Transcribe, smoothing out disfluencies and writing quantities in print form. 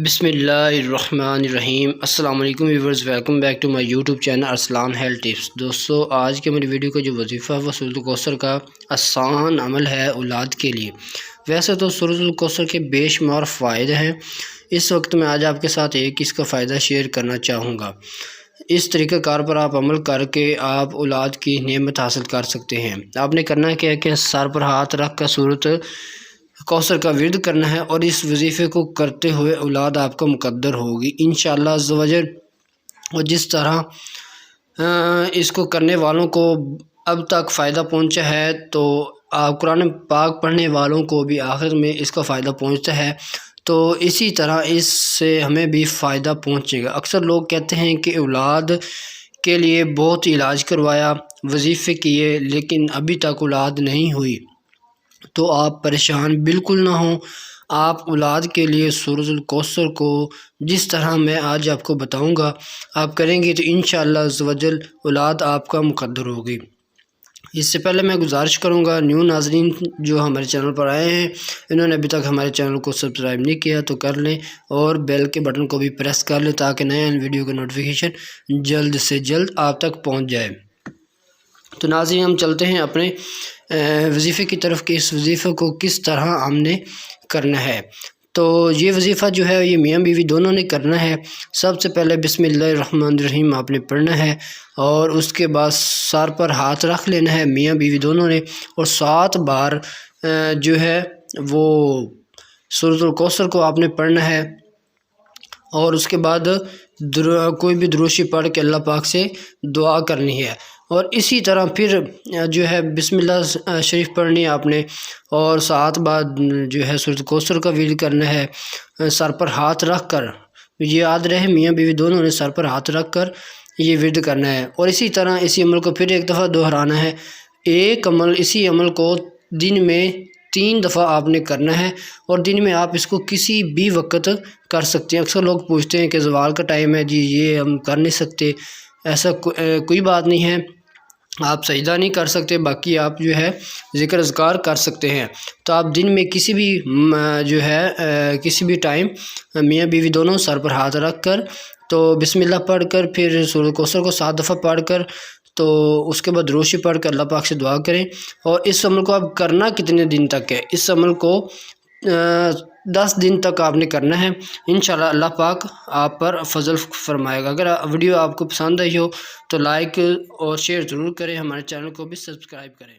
بسم اللہ الرحمن الرحیم۔ السلام علیکم viewers, welcome back to my YouTube channel Arslan health tips. دوستو، آج کے میری ویڈیو کا جو وظیفہ ہے وہ سورۃ الکوثر کا آسان عمل ہے اولاد کے لیے۔ ویسے تو سورۃ الکوثر کے بے شمار فائدے ہیں، اس وقت میں آج آپ کے ساتھ ایک اس کا فائدہ شیئر کرنا چاہوں گا۔ اس طریقہ کار پر آپ عمل کر کے آپ اولاد کی نعمت حاصل کر سکتے ہیں۔ آپ نے کرنا کیا ہے کہ سر پر ہاتھ رکھ کر سورۃ کوثر کا ورد کرنا ہے، اور اس وظیفے کو کرتے ہوئے اولاد آپ کا مقدر ہوگی انشاءاللہ عز و جل۔ اور جس طرح اس کو کرنے والوں کو اب تک فائدہ پہنچا ہے، تو آپ قرآن پاک پڑھنے والوں کو بھی آخر میں اس کا فائدہ پہنچتا ہے، تو اسی طرح اس سے ہمیں بھی فائدہ پہنچے گا۔ اکثر لوگ کہتے ہیں کہ اولاد کے لیے بہت علاج کروایا، وظیفے کیے، لیکن ابھی تک اولاد نہیں ہوئی، تو آپ پریشان بالکل نہ ہوں۔ آپ اولاد کے لیے سورۃ الکوثر کو جس طرح میں آج آپ کو بتاؤں گا آپ کریں گے تو انشاءاللہ عز و جل اولاد آپ کا مقدر ہوگی۔ اس سے پہلے میں گزارش کروں گا نیو ناظرین جو ہمارے چینل پر آئے ہیں، انہوں نے ابھی تک ہمارے چینل کو سبسکرائب نہیں کیا تو کر لیں، اور بیل کے بٹن کو بھی پریس کر لیں تاکہ نئے ویڈیو کا نوٹیفیکیشن جلد سے جلد آپ تک پہنچ جائے۔ تو ناظرین، ہم چلتے ہیں اپنے وظیفے کی طرف کہ اس وظیفے کو کس طرح ہم نے کرنا ہے۔ تو یہ وظیفہ جو ہے یہ میاں بیوی دونوں نے کرنا ہے۔ سب سے پہلے بسم اللہ الرحمن الرحیم آپ نے پڑھنا ہے، اور اس کے بعد سر پر ہاتھ رکھ لینا ہے میاں بیوی دونوں نے، اور 7 بار جو ہے وہ سورۃ الکوثر کو آپ نے پڑھنا ہے، اور اس کے بعد کوئی بھی دروشی پڑھ کے اللہ پاک سے دعا کرنی ہے، اور اسی طرح پھر جو ہے بسم اللہ شریف پڑھنی ہے آپ نے، اور 7 بار جو ہے سورۃ الکوثر کا ورد کرنا ہے سر پر ہاتھ رکھ کر۔ یہ یاد رہے میاں بیوی دونوں نے سر پر ہاتھ رکھ کر یہ ورد کرنا ہے، اور اسی طرح اسی عمل کو پھر ایک دفعہ دہرانا ہے۔ اسی عمل کو دن میں 3 دفعہ آپ نے کرنا ہے، اور دن میں آپ اس کو کسی بھی وقت کر سکتے ہیں۔ اکثر لوگ پوچھتے ہیں کہ زوال کا ٹائم ہے جی، یہ ہم کر نہیں سکتے۔ ایسا کوئی بات نہیں ہے، آپ سجدہ نہیں کر سکتے، باقی آپ جو ہے ذکر اذکار کر سکتے ہیں۔ تو آپ دن میں کسی بھی جو ہے کسی بھی ٹائم میاں بیوی دونوں سر پر ہاتھ رکھ کر تو بسم اللہ پڑھ کر پھر سورۃ الکوثر کو 7 دفعہ پڑھ کر، تو اس کے بعد روشی پڑھ کر اللہ پاک سے دعا کریں۔ اور اس عمل کو آپ کرنا کتنے دن تک ہے؟ اس عمل کو 10 دن تک آپ نے کرنا ہے، انشاءاللہ اللہ پاک آپ پر فضل فرمائے گا۔ اگر ویڈیو آپ کو پسند آئی ہو تو لائک اور شیئر ضرور کریں، ہمارے چینل کو بھی سبسکرائب کریں۔